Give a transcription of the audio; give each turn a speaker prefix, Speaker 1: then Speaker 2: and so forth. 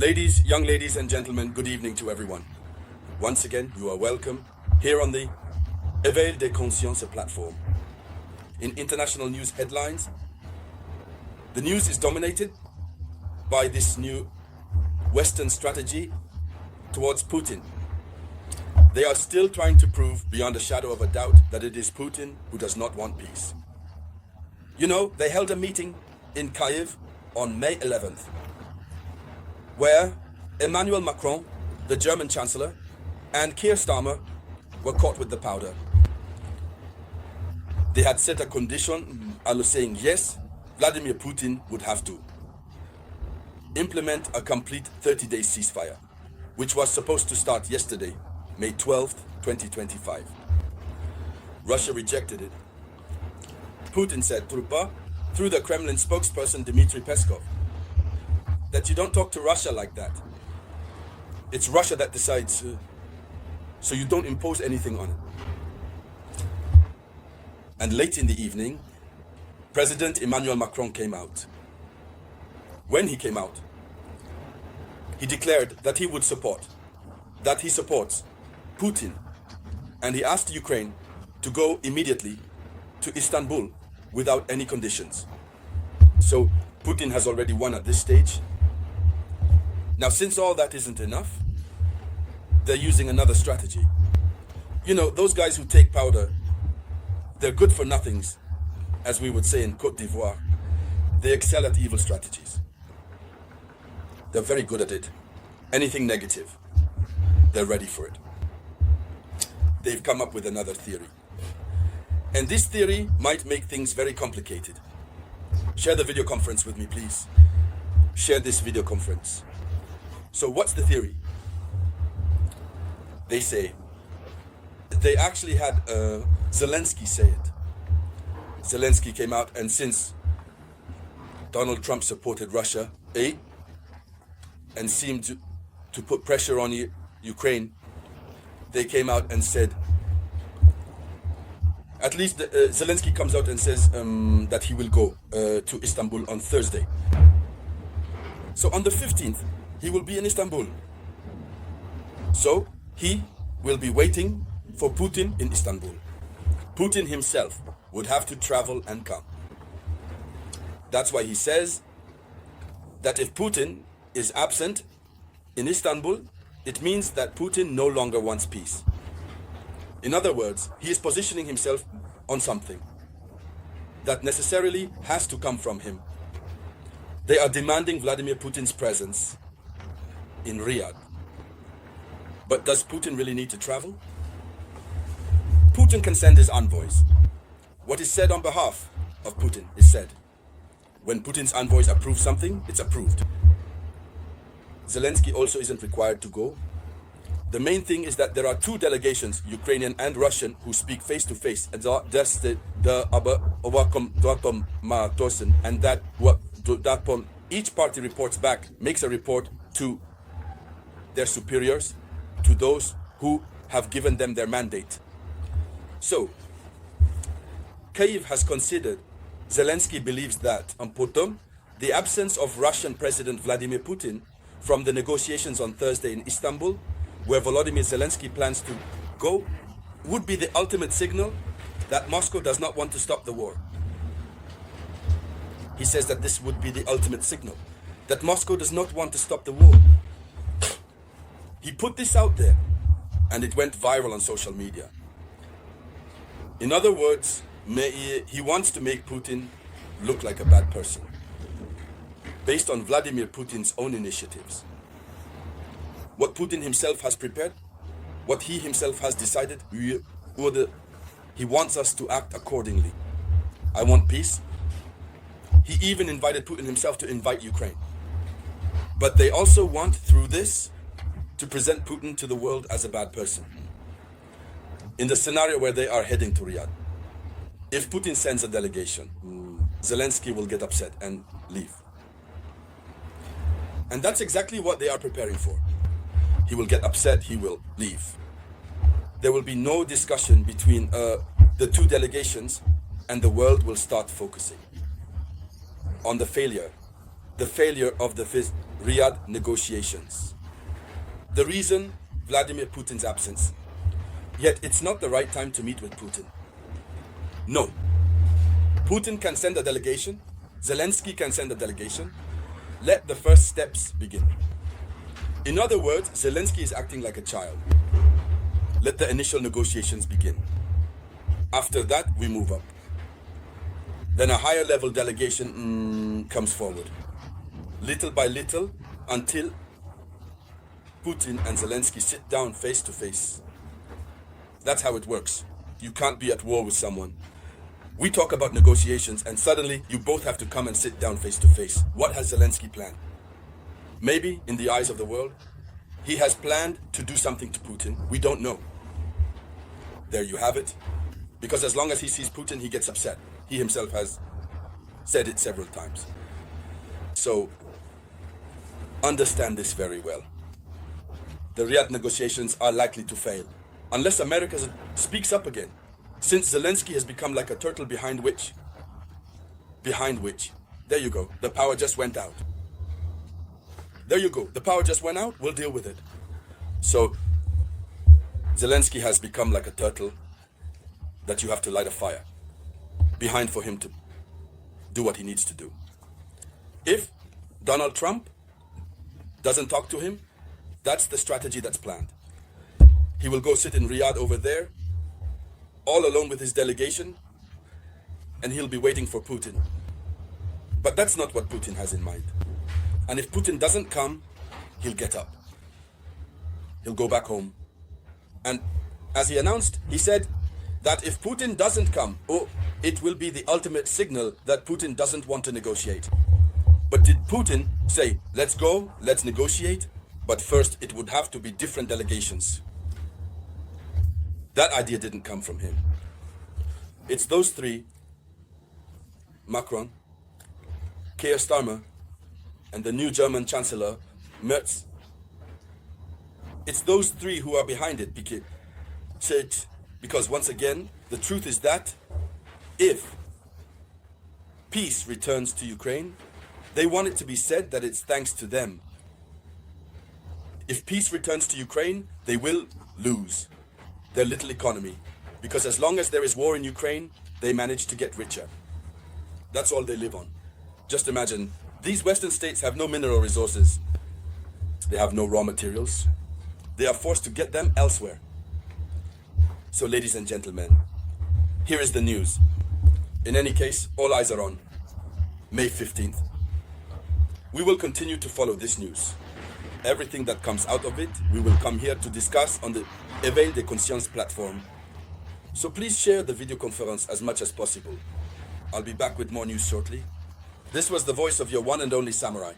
Speaker 1: Young ladies and gentlemen, good evening to everyone. Once again, you are welcome here on the Éveil des Consciences platform. In international news headlines, the news is dominated by this new Western strategy towards Putin. They are still trying to prove beyond a shadow of a doubt that it is Putin who does not want peace. You know, they held a meeting in Kiev on May 11th, where Emmanuel Macron, the German Chancellor, and Keir Starmer were caught with the powder. They had set a condition, saying yes, Vladimir Putin would have to implement a complete 30-day ceasefire, which was supposed to start yesterday, May 12th, 2025. Russia rejected it. Putin said through the Kremlin spokesperson Dmitry Peskov that you don't talk to Russia like that. It's Russia that decides, so you don't impose anything on it. And late in the evening, President Emmanuel Macron came out. When he came out, he declared that he supports Putin, and he asked Ukraine to go immediately to Istanbul without any conditions. So Putin has already won at this stage. Now, since all that isn't enough, they're using another strategy. You know, those guys who take powder, they're good for nothings, as we would say in Côte d'Ivoire. They excel at evil strategies. They're very good at it. Anything negative, they're ready for it. They've come up with another theory. And this theory might make things very complicated. Share the video conference with me, please. Share this video conference. So what's the theory? They say, they actually had Zelensky say it. Zelensky came out, and since Donald Trump supported Russia, and seemed to put pressure on Ukraine, they came out and said, at least Zelensky comes out and says that he will go to Istanbul on Thursday. So on the 15th, he will be in Istanbul. So he will be waiting for Putin in Istanbul. Putin himself would have to travel and come. That's why he says that if Putin is absent in Istanbul, it means that Putin no longer wants peace. In other words, he is positioning himself on something that necessarily has to come from him. They are demanding Vladimir Putin's presence in Riyadh. But does Putin really need to travel? Putin can send his envoys. What is said on behalf of Putin is said. When Putin's envoys approve something, it's approved. Zelensky also isn't required to go. The main thing is that there are two delegations, Ukrainian and Russian, who speak face to face, and that each party reports back, makes a report to their superiors, to those who have given them their mandate. So, Kiev has considered, Zelensky believes that, on Potom, the absence of Russian President Vladimir Putin from the negotiations on Thursday in Istanbul, where Volodymyr Zelensky plans to go, would be the ultimate signal that Moscow does not want to stop the war. He says that this would be the ultimate signal that Moscow does not want to stop the war. He put this out there, and it went viral on social media. In other words, he wants to make Putin look like a bad person, based on Vladimir Putin's own initiatives. What Putin himself has prepared, what he himself has decided, he wants us to act accordingly. I want peace. He even invited Putin himself to invite Ukraine. But they also want, through this, to present Putin to the world as a bad person. In the scenario where they are heading to Riyadh, if Putin sends a delegation, Zelensky will get upset and leave. And that's exactly what they are preparing for. He will get upset, he will leave. There will be no discussion between the two delegations, and the world will start focusing on the failure of the Riyadh negotiations. The reason, Vladimir Putin's absence. Yet it's not the right time to meet with Putin. No. Putin can send a delegation. Zelensky can send a delegation. Let the first steps begin. In other words, Zelensky is acting like a child. Let the initial negotiations begin. After that, we move up. Then a higher level delegation comes forward. Little by little, until Putin and Zelensky sit down face to face. That's how it works. You can't be at war with someone. We talk about negotiations and suddenly you both have to come and sit down face to face. What has Zelensky planned? Maybe, in the eyes of the world, he has planned to do something to Putin. We don't know. There you have it. Because as long as he sees Putin, he gets upset. He himself has said it several times. So, understand this very well. The Riyadh negotiations are likely to fail. Unless America speaks up again. Since Zelensky has become like a turtle behind which, there you go, the power just went out. There you go, the power just went out, we'll deal with it. So, Zelensky has become like a turtle that you have to light a fire behind for him to do what he needs to do. If Donald Trump doesn't talk to him, that's the strategy that's planned. He will go sit in Riyadh over there, all alone with his delegation, and he'll be waiting for Putin. But that's not what Putin has in mind. And if Putin doesn't come, he'll get up. He'll go back home. And as he announced, he said that if Putin doesn't come, it will be the ultimate signal that Putin doesn't want to negotiate. But did Putin say, let's go, let's negotiate, but first it would have to be different delegations? That idea didn't come from him. It's those three, Macron, Keir Starmer, and the new German Chancellor, Merz. It's those three who are behind it, because once again, the truth is that if peace returns to Ukraine, they want it to be said that it's thanks to them. If peace returns to Ukraine, they will lose their little economy, because as long as there is war in Ukraine, they manage to get richer. That's all they live on. Just imagine, these Western states have no mineral resources. They have no raw materials. They are forced to get them elsewhere. So ladies and gentlemen, here is the news. In any case, all eyes are on May 15th. We will continue to follow this news. Everything that comes out of it, we will come here to discuss on the Éveil des Consciences platform. So please share the video conference as much as possible. I'll be back with more news shortly. This was the voice of your one and only Samurai.